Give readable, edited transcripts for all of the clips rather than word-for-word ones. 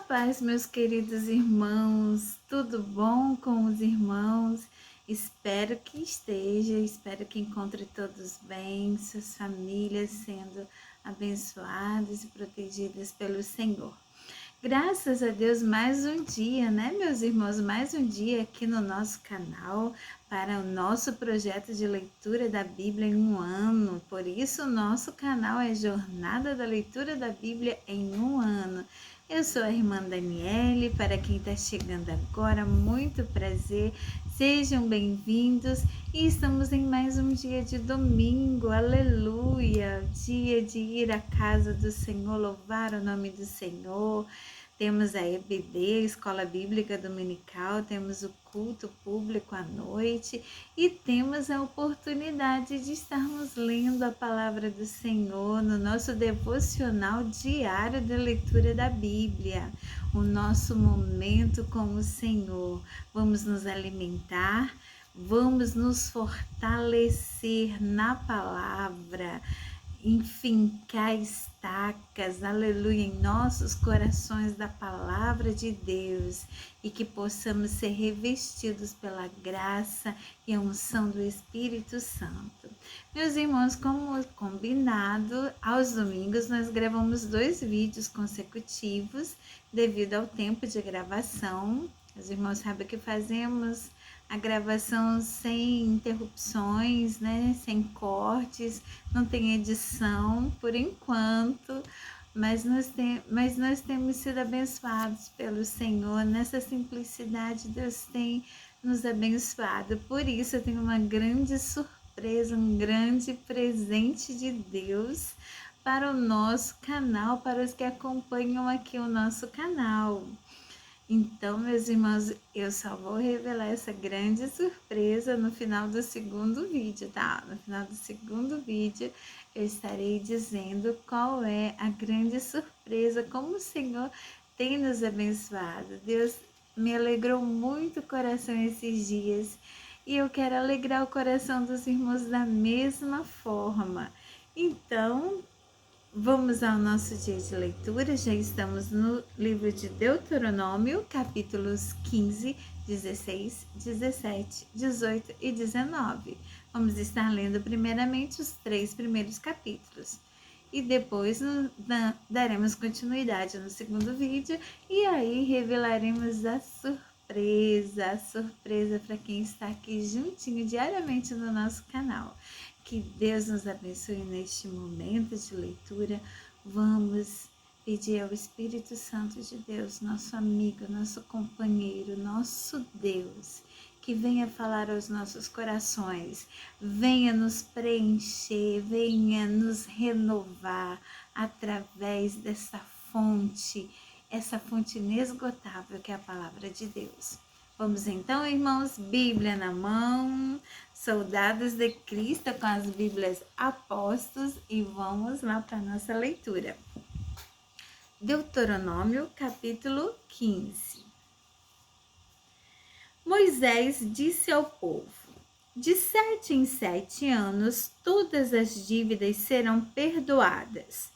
paz, meus queridos irmãos, tudo bom com os irmãos? Espero que encontre todos bem, suas famílias sendo abençoadas e protegidas pelo Senhor. Graças a Deus, mais um dia, né, meus irmãos? Mais um dia aqui no nosso canal para o nosso projeto de leitura da Bíblia em um ano. Por isso, o nosso canal é Jornada da Leitura da Bíblia em um ano. Eu sou a irmã Daniele, para quem está chegando agora, muito prazer, sejam bem-vindos e estamos em mais um dia de domingo, aleluia, dia de ir à casa do Senhor, louvar o nome do Senhor. Temos a EBD, Escola Bíblica Dominical, temos o culto público à noite e temos a oportunidade de estarmos lendo a palavra do Senhor no nosso devocional diário de leitura da Bíblia, o nosso momento com o Senhor. Vamos nos alimentar, vamos nos fortalecer na palavra, enfincar estacas, aleluia, em nossos corações da palavra de Deus e que possamos ser revestidos pela graça e a unção do Espírito Santo. Meus irmãos, como combinado, aos domingos nós gravamos 2 vídeos consecutivos devido ao tempo de gravação. Os irmãos sabem que fazemos a gravação sem interrupções, né? Sem cortes, não tem edição por enquanto, mas nós temos sido abençoados pelo Senhor. Nessa simplicidade, Deus tem nos abençoado. Por isso, eu tenho uma grande surpresa, um grande presente de Deus para o nosso canal, para os que acompanham aqui o nosso canal. Então, meus irmãos, eu só vou revelar essa grande surpresa no final do segundo vídeo, tá? No final do segundo vídeo, eu estarei dizendo qual é a grande surpresa, como o Senhor tem nos abençoado. Deus me alegrou muito o coração esses dias e eu quero alegrar o coração dos irmãos da mesma forma. Então, vamos ao nosso dia de leitura. Já estamos no livro de Deuteronômio, capítulos 15, 16, 17, 18 e 19. Vamos estar lendo primeiramente os 3 primeiros capítulos. E depois daremos continuidade no segundo vídeo e aí revelaremos a surpresa para quem está aqui juntinho diariamente no nosso canal. Que Deus nos abençoe neste momento de leitura. Vamos pedir ao Espírito Santo de Deus, nosso amigo, nosso companheiro, nosso Deus, que venha falar aos nossos corações, venha nos preencher, venha nos renovar através dessa fonte, essa fonte inesgotável que é a palavra de Deus. Vamos então, irmãos, Bíblia na mão, soldados de Cristo com as Bíblias apostos e vamos lá para a nossa leitura. Deuteronômio, capítulo 15. Moisés disse ao povo: de 7 em 7 anos todas as dívidas serão perdoadas.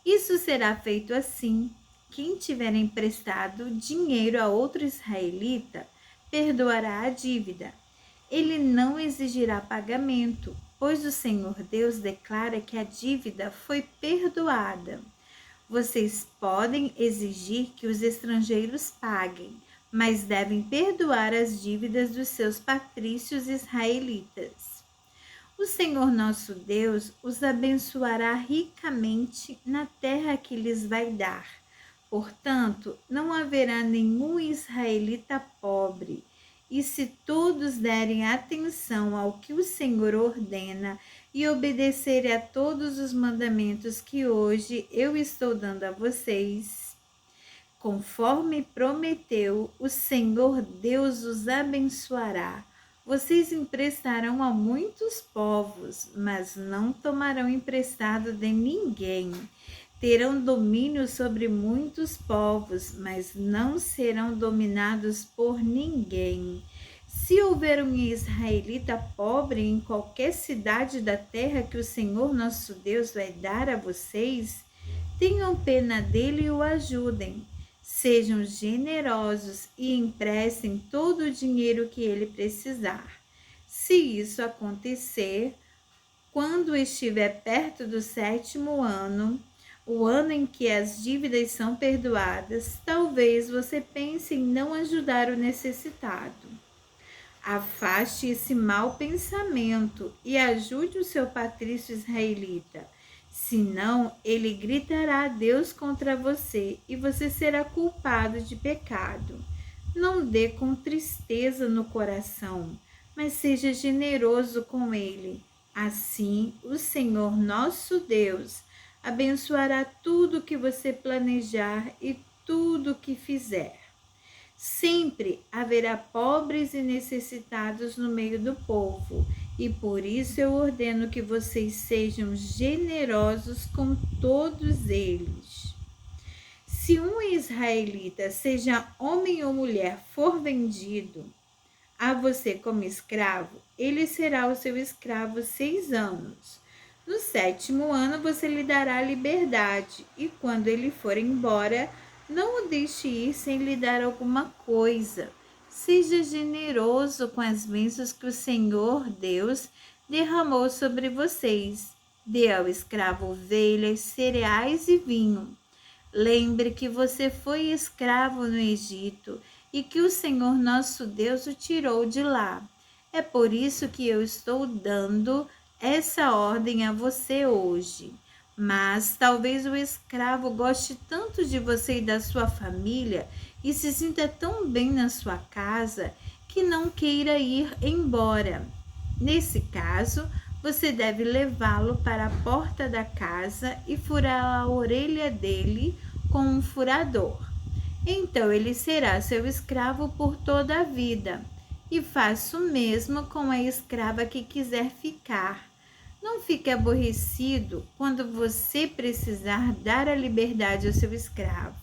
Isso será feito assim: quem tiver emprestado dinheiro a outro israelita perdoará a dívida. Ele não exigirá pagamento, pois o Senhor Deus declara que a dívida foi perdoada. Vocês podem exigir que os estrangeiros paguem, mas devem perdoar as dívidas dos seus patrícios israelitas. O Senhor nosso Deus os abençoará ricamente na terra que lhes vai dar. Portanto, não haverá nenhum israelita pobre. E se todos derem atenção ao que o Senhor ordena e obedecerem a todos os mandamentos que hoje eu estou dando a vocês, conforme prometeu, o Senhor Deus os abençoará. Vocês emprestarão a muitos povos, mas não tomarão emprestado de ninguém. Terão domínio sobre muitos povos, mas não serão dominados por ninguém. Se houver um israelita pobre em qualquer cidade da terra que o Senhor nosso Deus vai dar a vocês, tenham pena dele e o ajudem. Sejam generosos e emprestem todo o dinheiro que ele precisar. Se isso acontecer, quando estiver perto do 7º ano, o ano em que as dívidas são perdoadas, talvez você pense em não ajudar o necessitado. Afaste esse mau pensamento e ajude o seu patrício israelita. Senão, ele gritará a Deus contra você e você será culpado de pecado. Não dê com tristeza no coração, mas seja generoso com ele. Assim, o Senhor nosso Deus abençoará tudo que você planejar e tudo que fizer. Sempre haverá pobres e necessitados no meio do povo, e por isso eu ordeno que vocês sejam generosos com todos eles. Se um israelita, seja homem ou mulher, for vendido a você como escravo, ele será o seu escravo 6 anos. No 7º ano você lhe dará liberdade, e quando ele for embora, não o deixe ir sem lhe dar alguma coisa. Seja generoso com as bênçãos que o Senhor Deus derramou sobre vocês. Dê ao escravo ovelhas, cereais e vinho. Lembre que você foi escravo no Egito e que o Senhor nosso Deus o tirou de lá. É por isso que eu estou dando essa ordem a você hoje. Mas talvez o escravo goste tanto de você e da sua família e se sinta tão bem na sua casa que não queira ir embora. Nesse caso, você deve levá-lo para a porta da casa e furar a orelha dele com um furador. Então ele será seu escravo por toda a vida. E faça o mesmo com a escrava que quiser ficar. Não fique aborrecido quando você precisar dar a liberdade ao seu escravo.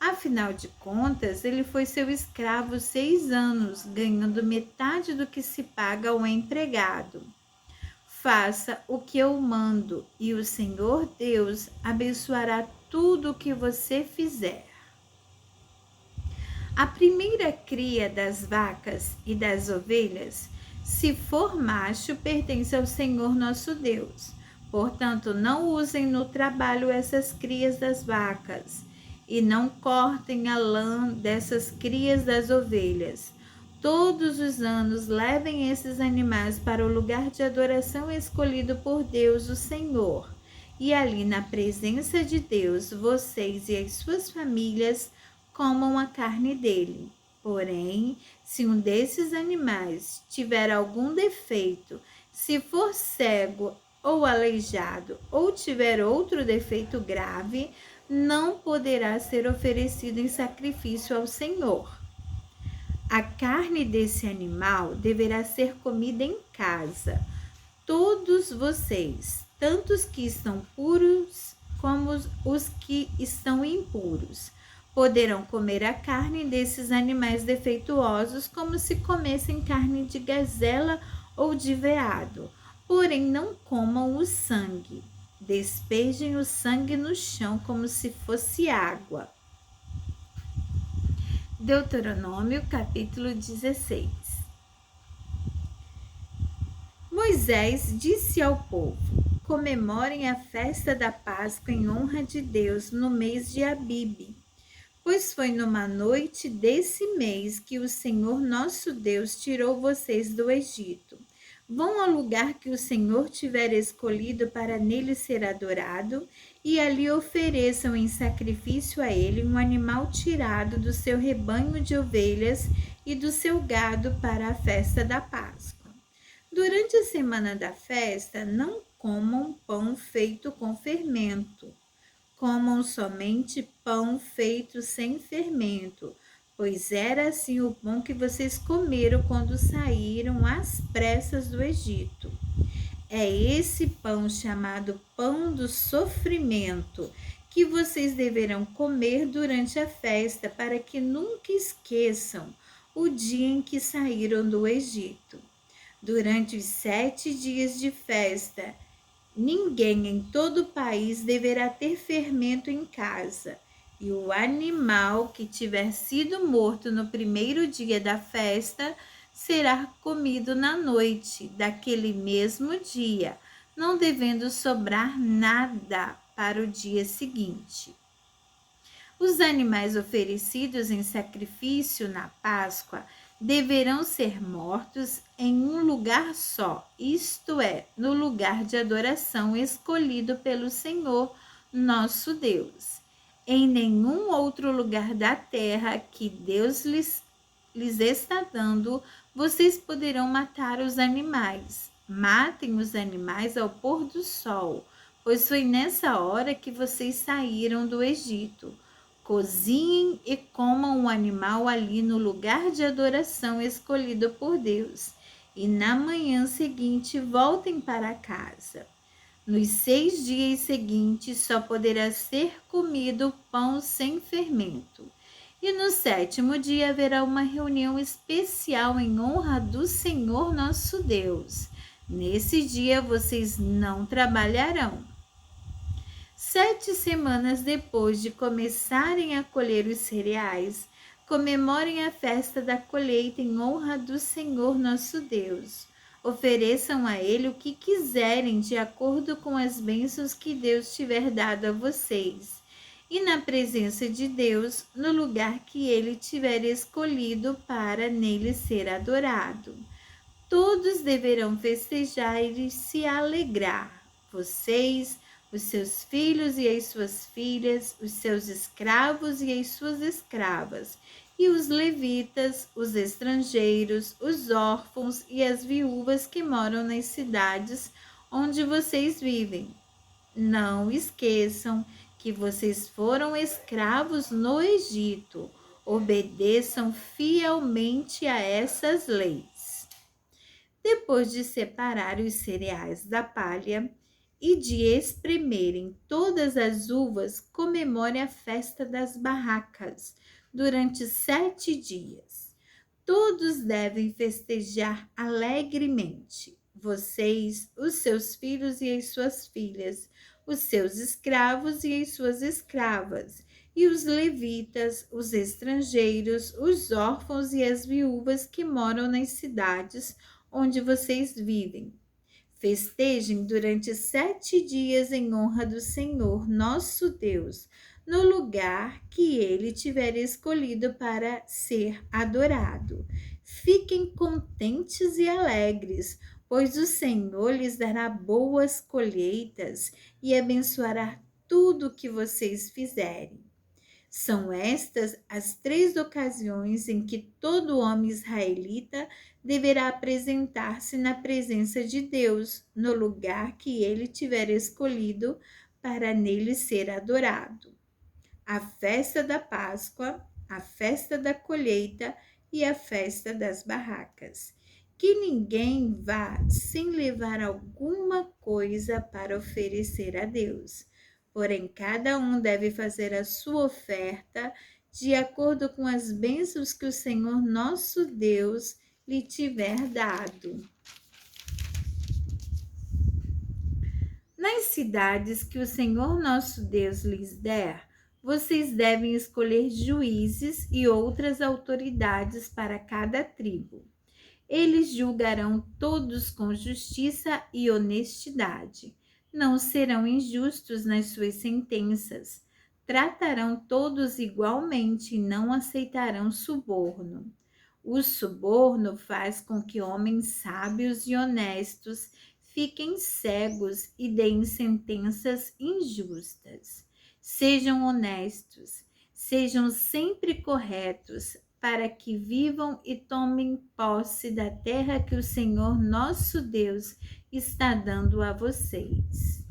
Afinal de contas, ele foi seu escravo 6 anos, ganhando metade do que se paga ao empregado. Faça o que eu mando, e o Senhor Deus abençoará tudo o que você fizer. A primeira cria das vacas e das ovelhas, se for macho, pertence ao Senhor nosso Deus. Portanto, não usem no trabalho essas crias das vacas, e não cortem a lã dessas crias das ovelhas. Todos os anos levem esses animais para o lugar de adoração escolhido por Deus, o Senhor. E ali, na presença de Deus, vocês e as suas famílias comam a carne dele. Porém, se um desses animais tiver algum defeito, se for cego ou aleijado, ou tiver outro defeito grave, não poderá ser oferecido em sacrifício ao Senhor. A carne desse animal deverá ser comida em casa. Todos vocês, tanto os que estão puros como os que estão impuros, poderão comer a carne desses animais defeituosos como se comessem carne de gazela ou de veado. Porém, não comam o sangue. Despejem o sangue no chão como se fosse água. Deuteronômio, capítulo 16. Moisés disse ao povo: comemorem a festa da Páscoa em honra de Deus no mês de Abibe, pois foi numa noite desse mês que o Senhor nosso Deus tirou vocês do Egito. Vão ao lugar que o Senhor tiver escolhido para nele ser adorado, e ali ofereçam em sacrifício a ele um animal tirado do seu rebanho de ovelhas e do seu gado para a festa da Páscoa. Durante a semana da festa, não comam pão feito com fermento. Comam somente pão feito sem fermento, pois era assim o pão que vocês comeram quando saíram às pressas do Egito. É esse pão chamado pão do sofrimento que vocês deverão comer durante a festa para que nunca esqueçam o dia em que saíram do Egito. Durante os 7 dias de festa, ninguém em todo o país deverá ter fermento em casa. E o animal que tiver sido morto no primeiro dia da festa será comido na noite daquele mesmo dia, não devendo sobrar nada para o dia seguinte. Os animais oferecidos em sacrifício na Páscoa deverão ser mortos em um lugar só, isto é, no lugar de adoração escolhido pelo Senhor nosso Deus. Em nenhum outro lugar da terra que Deus lhes está dando, vocês poderão matar os animais. Matem os animais ao pôr do sol, pois foi nessa hora que vocês saíram do Egito. Cozinhem e comam o animal ali no lugar de adoração escolhido por Deus. E na manhã seguinte voltem para casa. Nos 6 dias seguintes só poderá ser comido pão sem fermento. E no 7º dia haverá uma reunião especial em honra do Senhor nosso Deus. Nesse dia vocês não trabalharão. 7 semanas depois de começarem a colher os cereais, comemorem a festa da colheita em honra do Senhor nosso Deus. Ofereçam a Ele o que quiserem de acordo com as bênçãos que Deus tiver dado a vocês. E na presença de Deus, no lugar que Ele tiver escolhido para nele ser adorado. Todos deverão festejar e se alegrar. Vocês, os seus filhos e as suas filhas, os seus escravos e as suas escravas, e os levitas, os estrangeiros, os órfãos e as viúvas que moram nas cidades onde vocês vivem. Não esqueçam que vocês foram escravos no Egito. Obedeçam fielmente a essas leis. Depois de separar os cereais da palha e de espremerem todas as uvas, comemore a festa das barracas durante 7 dias. Todos devem festejar alegremente. Vocês, os seus filhos e as suas filhas, os seus escravos e as suas escravas, e os levitas, os estrangeiros, os órfãos e as viúvas que moram nas cidades onde vocês vivem. Festejem durante 7 dias em honra do Senhor, nosso Deus, no lugar que Ele tiver escolhido para ser adorado. Fiquem contentes e alegres, pois o Senhor lhes dará boas colheitas e abençoará tudo o que vocês fizerem. São estas as 3 ocasiões em que todo homem israelita deverá apresentar-se na presença de Deus, no lugar que ele tiver escolhido para nele ser adorado: a festa da Páscoa, a festa da colheita e a festa das barracas. Que ninguém vá sem levar alguma coisa para oferecer a Deus. Porém, cada um deve fazer a sua oferta de acordo com as bênçãos que o Senhor nosso Deus lhe tiver dado. Nas cidades que o Senhor nosso Deus lhes der, vocês devem escolher juízes e outras autoridades para cada tribo. Eles julgarão todos com justiça e honestidade. Não serão injustos nas suas sentenças. Tratarão todos igualmente e não aceitarão suborno. O suborno faz com que homens sábios e honestos fiquem cegos e deem sentenças injustas. Sejam honestos, sejam sempre corretos, para que vivam e tomem posse da terra que o Senhor nosso Deus está dando a vocês.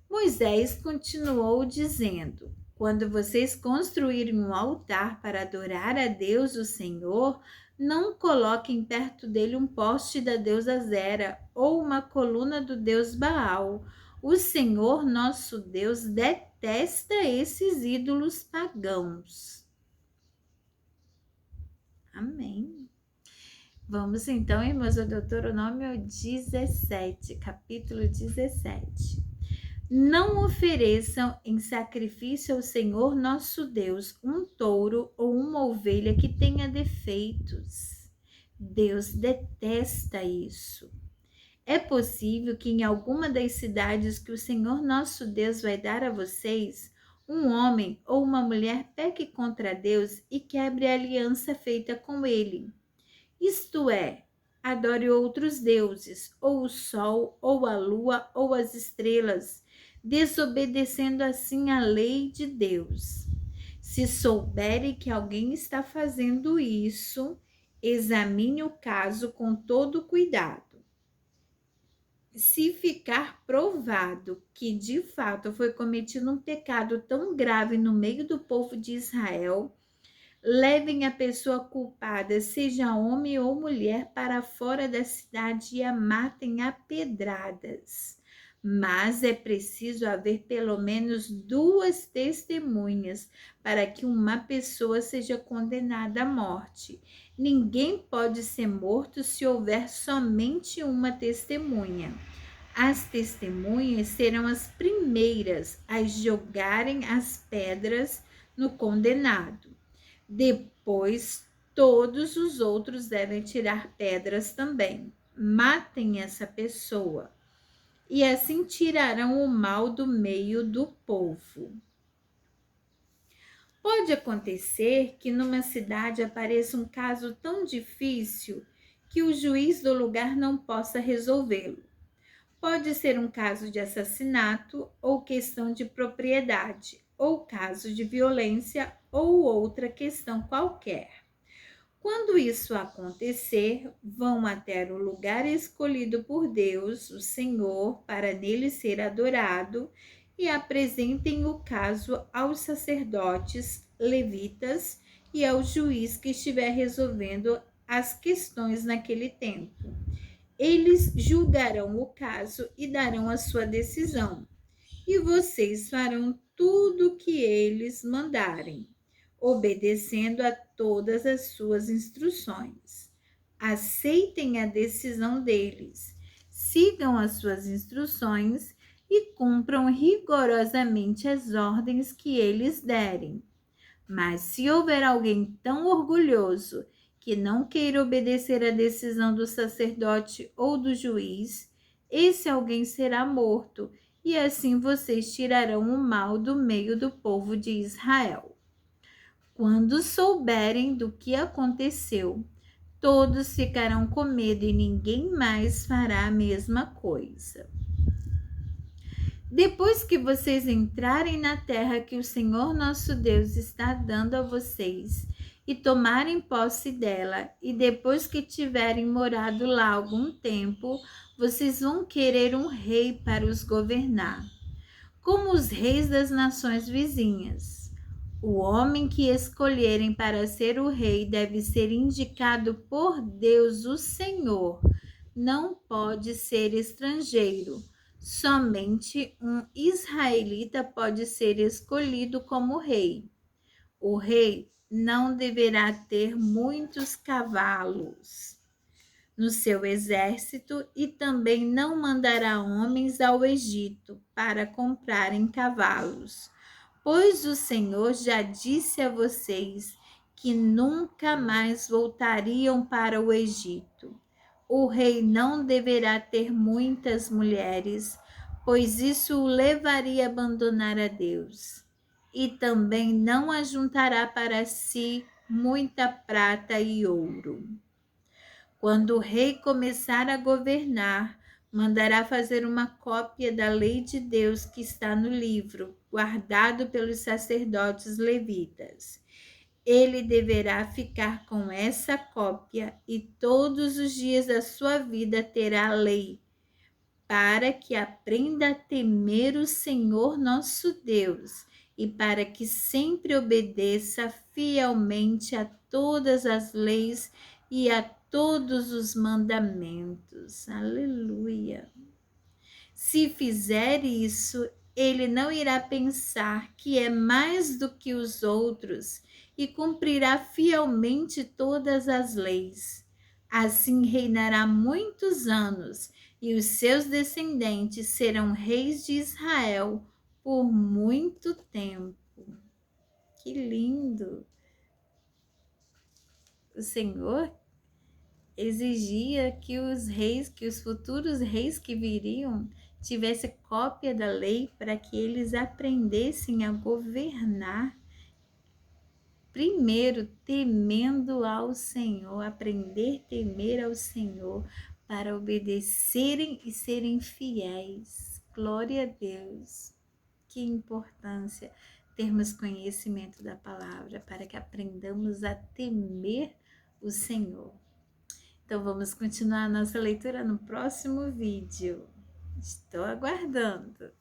Moisés continuou dizendo: quando vocês construírem um altar para adorar a Deus, o Senhor, não coloquem perto dele um poste da deusa Zera ou uma coluna do deus Baal. O Senhor nosso Deus detesta esses ídolos pagãos. Amém. Vamos então, irmãos, ao Deuteronômio 17, capítulo 17. Não ofereçam em sacrifício ao Senhor nosso Deus um touro ou uma ovelha que tenha defeitos. Deus detesta isso. É possível que em alguma das cidades que o Senhor nosso Deus vai dar a vocês, um homem ou uma mulher peque contra Deus e quebre a aliança feita com ele. Isto é, adore outros deuses, ou o sol, ou a lua, ou as estrelas, desobedecendo assim a lei de Deus. Se souberem que alguém está fazendo isso, examine o caso com todo cuidado. Se ficar provado que de fato foi cometido um pecado tão grave no meio do povo de Israel, levem a pessoa culpada, seja homem ou mulher, para fora da cidade e a matem a pedradas. Mas é preciso haver pelo menos 2 testemunhas para que uma pessoa seja condenada à morte. Ninguém pode ser morto se houver somente uma testemunha. As testemunhas serão as primeiras a jogarem as pedras no condenado. Depois, todos os outros devem tirar pedras também. Matem essa pessoa, e assim tirarão o mal do meio do povo. Pode acontecer que numa cidade apareça um caso tão difícil que o juiz do lugar não possa resolvê-lo. Pode ser um caso de assassinato ou questão de propriedade, ou caso de violência ou outra questão qualquer. Quando isso acontecer, vão até o lugar escolhido por Deus, o Senhor, para nele ser adorado, e apresentem o caso aos sacerdotes, levitas e ao juiz que estiver resolvendo as questões naquele tempo. Eles julgarão o caso e darão a sua decisão, e vocês farão tudo o que eles mandarem, obedecendo a todas as suas instruções. Aceitem a decisão deles, sigam as suas instruções e cumpram rigorosamente as ordens que eles derem. Mas se houver alguém tão orgulhoso que não queira obedecer à decisão do sacerdote ou do juiz, esse alguém será morto, e assim vocês tirarão o mal do meio do povo de Israel. Quando souberem do que aconteceu, todos ficarão com medo e ninguém mais fará a mesma coisa. Depois que vocês entrarem na terra que o Senhor nosso Deus está dando a vocês e tomarem posse dela, e depois que tiverem morado lá algum tempo, vocês vão querer um rei para os governar, como os reis das nações vizinhas. O homem que escolherem para ser o rei deve ser indicado por Deus, o Senhor. Não pode ser estrangeiro. Somente um israelita pode ser escolhido como rei. O rei não deverá ter muitos cavalos no seu exército e também não mandará homens ao Egito para comprarem cavalos, pois o Senhor já disse a vocês que nunca mais voltariam para o Egito. O rei não deverá ter muitas mulheres, pois isso o levaria a abandonar a Deus. E também não ajuntará para si muita prata e ouro. Quando o rei começar a governar, mandará fazer uma cópia da lei de Deus que está no livro, guardado pelos sacerdotes levitas. Ele deverá ficar com essa cópia e todos os dias da sua vida terá a lei, para que aprenda a temer o Senhor nosso Deus e para que sempre obedeça fielmente a todas as leis e a todos os mandamentos. Aleluia. Se fizer isso, ele não irá pensar que é mais do que os outros e cumprirá fielmente todas as leis. Assim reinará muitos anos, e os seus descendentes serão reis de Israel por muito tempo. Que lindo! O Senhor exigia que os reis, que os futuros reis que viriam, tivessem cópia da lei para que eles aprendessem a governar. Primeiro, temendo ao Senhor, aprender a temer ao Senhor, para obedecerem e serem fiéis. Glória a Deus. Que importância termos conhecimento da palavra para que aprendamos a temer o Senhor. Então vamos continuar a nossa leitura no próximo vídeo. Estou aguardando.